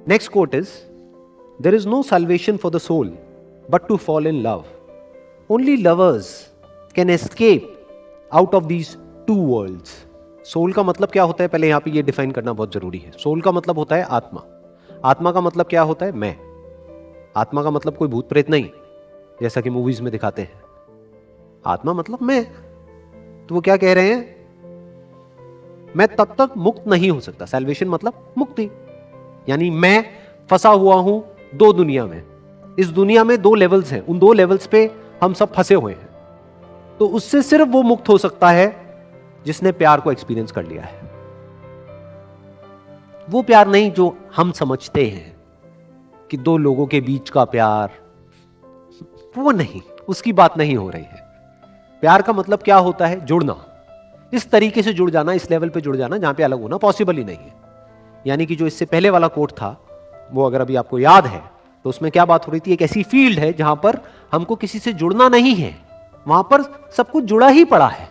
Next quote is, there is no salvation for the soul but to fall in love. Only lovers can escape out of these two worlds. Soul का मतलब क्या होता है, पहले यहां पे ये डिफाइन करना बहुत जरूरी है. सोल का मतलब होता है आत्मा. आत्मा का मतलब क्या होता है? मैं. आत्मा का मतलब कोई भूत प्रेत नहीं, जैसा कि मूवीज में दिखाते हैं. आत्मा मतलब मैं. तो वो क्या कह रहे हैं? मैं तब तक मुक्त नहीं हो सकता. सैल्वेशन मतलब मुक्ति, यानी मैं फंसा हुआ हूं दो दुनिया में. इस दुनिया में दो लेवल्स हैं, उन दो लेवल्स पे हम सब फंसे हुए हैं. तो उससे सिर्फ वो मुक्त हो सकता है जिसने प्यार को एक्सपीरियंस कर लिया है. वो प्यार नहीं जो हम समझते हैं कि दो लोगों के बीच का प्यार, वो नहीं, उसकी बात नहीं हो रही है. प्यार का मतलब क्या होता है? जुड़ना. इस तरीके से जुड़ जाना, इस लेवल पे जुड़ जाना जहां पे अलग होना पॉसिबल ही नहीं है. यानी कि जो इससे पहले वाला कोट था, वो अगर अभी आपको याद है, तो उसमें क्या बात हो रही थी? एक ऐसी फील्ड है जहां पर हमको किसी से जुड़ना नहीं है, वहां पर सब कुछ जुड़ा ही पड़ा है.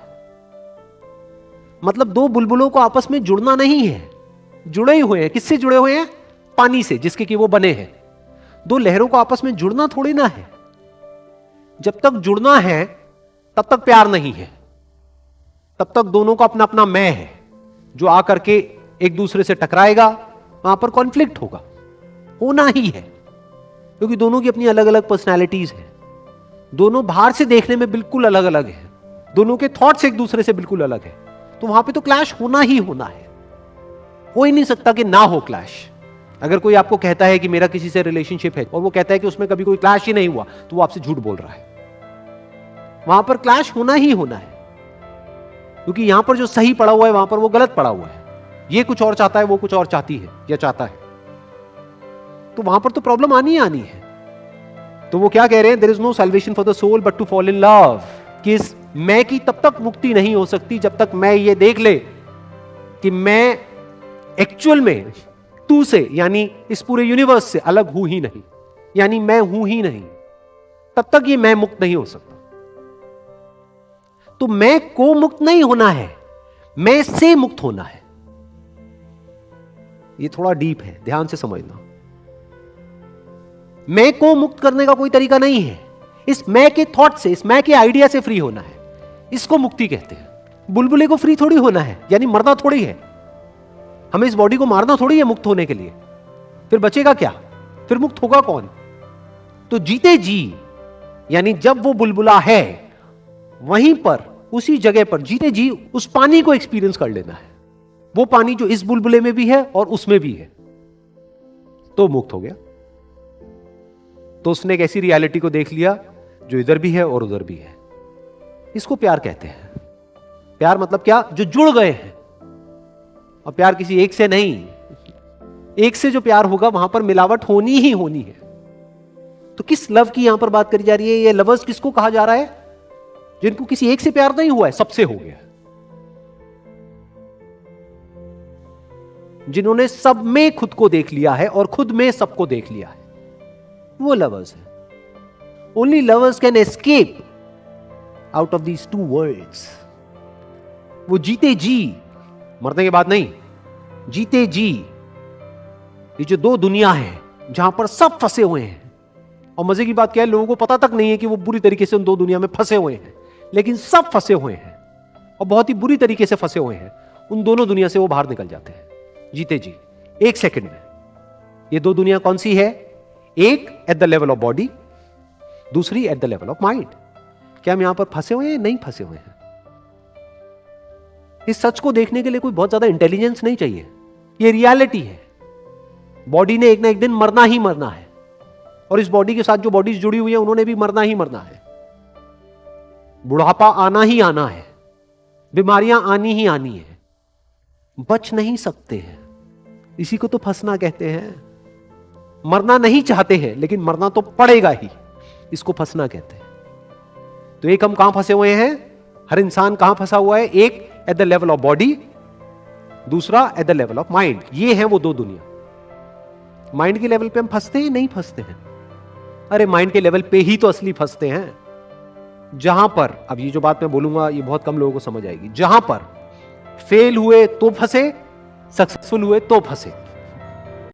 मतलब दो बुलबुलों को आपस में जुड़ना नहीं है, जुड़े ही हुए हैं. किससे जुड़े हुए हैं? पानी से, जिसके कि वो बने हैं. दो लहरों को आपस में जुड़ना थोड़ी ना है. जब तक जुड़ना है तब तक प्यार नहीं है. तब तक दोनों का अपना अपना मैं है, जो आकर के एक दूसरे से टकराएगा, वहां पर कॉन्फ्लिक्ट होगा, होना ही है. क्योंकि दोनों की अपनी अलग अलग पर्सनैलिटीज हैं. दोनों बाहर से देखने में बिल्कुल अलग अलग हैं. दोनों के थॉट्स एक दूसरे से बिल्कुल अलग है. तो वहां पे तो क्लैश होना ही होना है. हो ही नहीं सकता कि ना हो क्लैश. अगर कोई आपको कहता है कि मेरा किसी से रिलेशनशिप है और वो कहता है कि उसमें कभी कोई क्लैश ही नहीं हुआ, तो वो आपसे झूठ बोल रहा है. वहां पर क्लैश होना ही होना है. क्योंकि यहां पर जो सही पड़ा हुआ है वहां पर वो गलत पड़ा हुआ है. ये कुछ और चाहता है, वो कुछ और चाहती है या चाहता है. तो वहां पर तो प्रॉब्लम आनी ही आनी है. तो वो क्या कह रहे हैं? There is no salvation for the soul but to fall in love. कि इस मैं की तब तक मुक्ति नहीं हो सकती जब तक मैं ये देख ले कि मैं एक्चुअल में तू से, यानी इस पूरे यूनिवर्स से अलग हूं ही नहीं, यानी मैं हूं ही नहीं. तब तक ये मैं मुक्त नहीं हो सकता. तो मैं को मुक्त नहीं होना है, मैं से मुक्त होना है. ये थोड़ा डीप है, ध्यान से समझना. मैं को मुक्त करने का कोई तरीका नहीं है. इस मैं के थॉट से, इस मैं के आइडिया से फ्री होना है. इसको मुक्ति कहते हैं. बुलबुले को फ्री थोड़ी होना है, यानी मरना थोड़ी है. हमें इस बॉडी को मारना थोड़ी है मुक्त होने के लिए. फिर बचेगा क्या? फिर मुक्त होगा कौन? तो जीते जी, यानी जब वो बुलबुला है वहीं पर, उसी जगह पर जीते जी उस पानी को एक्सपीरियंस कर लेना है. वो पानी जो इस बुलबुले में भी है और उसमें भी है, तो मुक्त हो गया. तो उसने एक ऐसी रियलिटी को देख लिया जो इधर भी है और उधर भी है. इसको प्यार कहते हैं. प्यार मतलब क्या? जो जुड़ गए हैं. और प्यार किसी एक से नहीं, एक से जो प्यार होगा वहां पर मिलावट होनी ही होनी है. तो किस लव की यहां पर बात करी जा रही है? ये लवर्स किसको कहा जा रहा है? जिनको किसी एक से प्यार नहीं हुआ है, सबसे हो गया. जिन्होंने सब में खुद को देख लिया है और खुद में सबको देख लिया है, वो लवर्स है. Only lovers can escape out of these two worlds. वो जीते जी, मरने के बाद नहीं, जीते जी ये जो दो दुनिया है जहां पर सब फंसे हुए हैं. और मजे की बात क्या है, लोगों को पता तक नहीं है कि वो बुरी तरीके से उन दो दुनिया में फंसे हुए हैं, लेकिन सब फंसे हुए हैं और बहुत ही बुरी तरीके से फंसे हुए हैं. उन दोनों दुनिया से वो बाहर निकल जाते हैं जीते जी, एक सेकंड में. ये दो दुनिया कौन सी है? एक at the level of body, दूसरी at the level of mind. क्या हम यहां पर फंसे हुए हैं? नहीं फंसे हुए हैं. इस सच को देखने के लिए कोई बहुत ज्यादा इंटेलिजेंस नहीं चाहिए. ये रियलिटी है. बॉडी ने एक ना एक दिन मरना ही मरना है, और इस बॉडी के साथ जो बॉडीज जुड़ी हुई है उन्होंने भी मरना ही मरना है. बुढ़ापा आना ही आना है, बीमारियां आनी ही आनी है. बच नहीं सकते हैं. इसी को तो फंसना कहते हैं. मरना नहीं चाहते हैं लेकिन मरना तो पड़ेगा ही, इसको फंसना कहते हैं. तो एक हम कहां फंसे हुए हैं? हर इंसान कहां फंसा हुआ है? एक at the level of body, दूसरा at the level of mind. ये है वो दो दुनिया. माइंड के लेवल पे हम फंसते हैं? नहीं फंसते हैं. अरे माइंड के लेवल पे ही तो असली फंसते हैं. जहां पर, अब ये जो बात मैं बोलूंगा ये बहुत कम लोगों को समझ आएगी, जहां पर फेल हुए तो फंसे, सक्सेसफुल हुए तो फंसे.